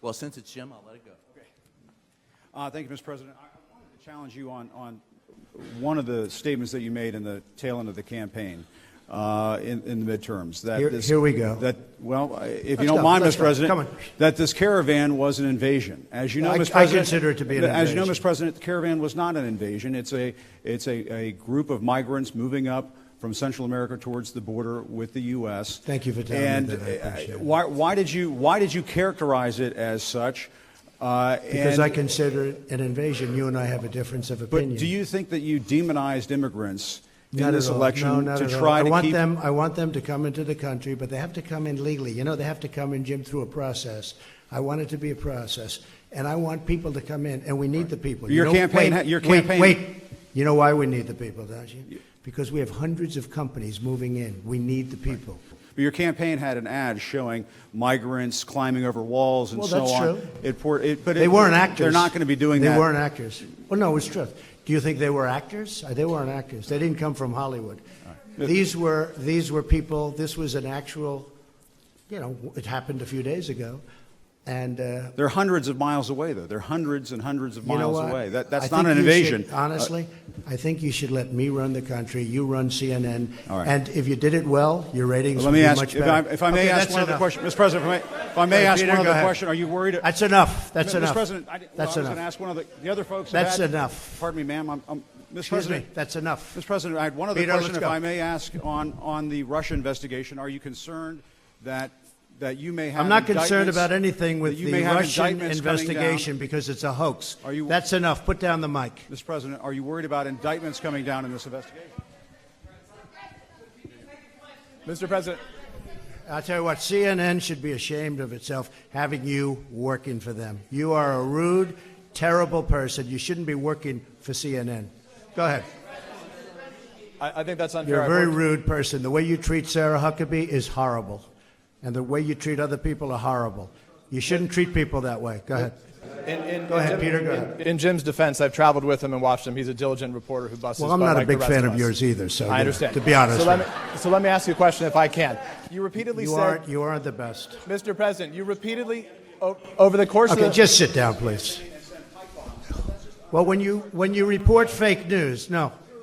Well, since it's Jim, I'll let it go. Okay. Thank you, Mr. President. I wanted to challenge you on one of the statements that you made in the tail end of the campaign in the midterms. That Here we go. That, well, if you don't mind, Mr. President, come on. that this caravan was an invasion. As you know, Mr. President, I consider it to be an invasion. As you know, Mr. President, the caravan was not an invasion. It's a group of migrants moving up from Central America towards the border with the U.S. Thank you for telling me that. I appreciate it. Why did you characterize it as such? Because I consider it an invasion. You and I have a difference of opinion. But do you think that you demonized immigrants in Not this at all. election No, not to at all. try I to want keep them. I want them to come into the country, but they have to come in legally. You know, they have to come in, Jim, through a process. I want it to be a process, and I want people to come in, and we need the people. Your campaign. Wait. You know why we need the people, don't you? Because we have hundreds of companies moving in. We need the people. But your campaign had an ad showing migrants climbing over walls and so on. Well, that's true. But they weren't actors. They're not going to be doing that. They weren't actors. Well, no, it's true. Do you think they were actors? They weren't actors. They didn't come from Hollywood. Right. These were people. This was an actual, it happened a few days ago. And they're hundreds of miles away, though. They're hundreds and hundreds of miles away. That's not an invasion. invasion. Honestly, I think you should let me run the country. You run CNN. All right. And if you did it well, your ratings would be much better. If I may ask one other question, Mr. President. If I may ask one other question, are you worried? That's enough. That's enough. Mr. President, that's I was enough. going to ask one of the other folks. That's enough. Pardon me, ma'am. Mr. President, that's enough. Mr. President, I had one other question, if I may ask, on the Russia investigation. Are you concerned that you may have? I'm not concerned about anything with the Russian investigation because it's a hoax. That's enough. Put down the mic. Mr. President, are you worried about indictments coming down in this investigation? Mr. President. I'll tell you what, CNN should be ashamed of itself having you working for them. You are a rude, terrible person. You shouldn't be working for CNN. Go ahead. I think that's unfair. You're a very rude person. The way you treat Sarah Huckabee is horrible. And the way you treat other people are horrible. You shouldn't treat people that way. Go ahead. Go ahead, Peter. Go ahead. In Jim's defense, I've traveled with him and watched him. He's a diligent reporter who busts his butt. Well, I'm not like a big the rest fan of of yours either, so I understand. To be honest. So let me ask you a question if I can. You repeatedly said... You aren't the best. Mr. President, you repeatedly, over the course of the... Okay, just sit down, please. Well, when you report fake news,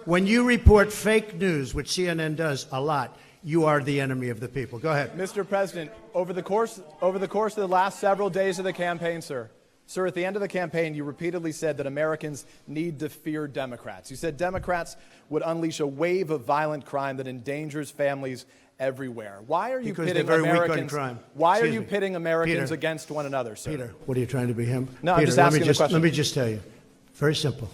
when you report fake news, which CNN does a lot, you are the enemy of the people. Go ahead. Mr. President, over the course of the last several days of the campaign, sir, at the end of the campaign, you repeatedly said that Americans need to fear Democrats. You said Democrats would unleash a wave of violent crime that endangers families everywhere. Why are you pitting Americans? Why are you pitting Americans against one another, sir? Peter, what are you trying to be him? No, Peter, I'm just asking the question. Let me just tell you, very simple,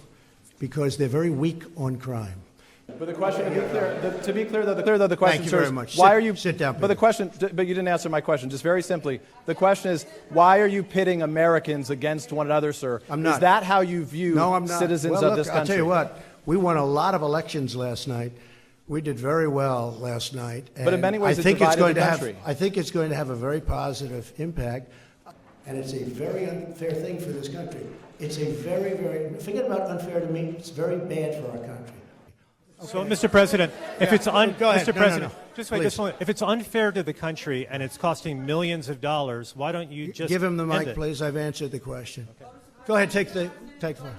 because they're very weak on crime. But the question, to be clear, though, the question, Thank you very much. Why are you sit down? Peter. But the question, but you didn't answer my question. Just very simply, the question is, why are you pitting Americans against one another, sir? I'm not. Is that how you view citizens of this country? I'll tell you what. We won a lot of elections last night. We did very well last night. But in many ways, I think it's going to have a very positive impact, and it's a very unfair thing for this country. It's a very, very, forget about unfair to me, it's very bad for our country. Okay. So, Mr. President, if it's Mr. President, just wait just a moment. If it's unfair to the country and it's costing millions of dollars, why don't you just give him the mic, it? please? I've answered the question. Okay. Go ahead, take one.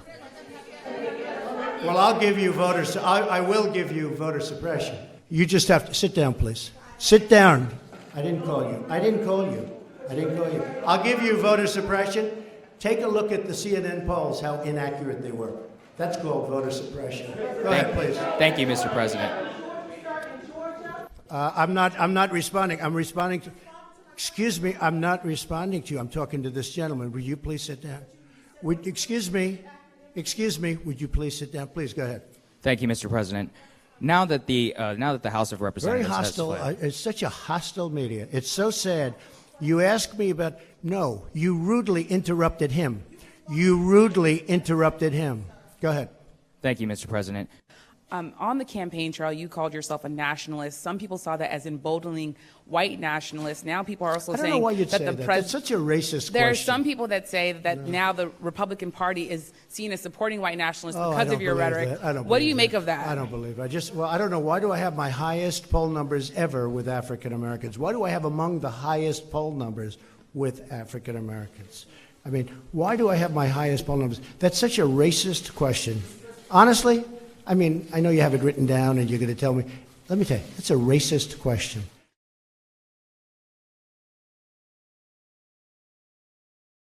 Well, I'll give you I will give you voter suppression. You just have to sit down, please. Sit down. I didn't call you. I'll give you voter suppression. Take a look at the CNN polls, how inaccurate they were. That's called voter suppression. Go ahead, please. Thank you, Mr. President. I'm not responding. I'm responding to... Excuse me, I'm not responding to you. I'm talking to this gentleman. Will you please sit down? Excuse me, would you please sit down? Please, go ahead. Thank you, Mr. President. Now that the House of Representatives very hostile. It's such a hostile media. It's so sad. You asked me about... No, you rudely interrupted him. Go ahead. Thank you, Mr. President. On the campaign trail, you called yourself a nationalist. Some people saw that as emboldening white nationalists. Now people are also saying I don't know why you'd that say the that. That's such a racist There question. are some people that say that now the Republican Party is seen as supporting white nationalists Oh, because of your rhetoric. What do you make of that? I don't believe it. I don't know. Why do I have my highest poll numbers ever with African Americans? Why do I have among the highest poll numbers with African Americans? I mean, why do I have my highest poll numbers? That's such a racist question. Honestly, I mean, I know you have it written down and you're going to tell me. Let me tell you, it's a racist question.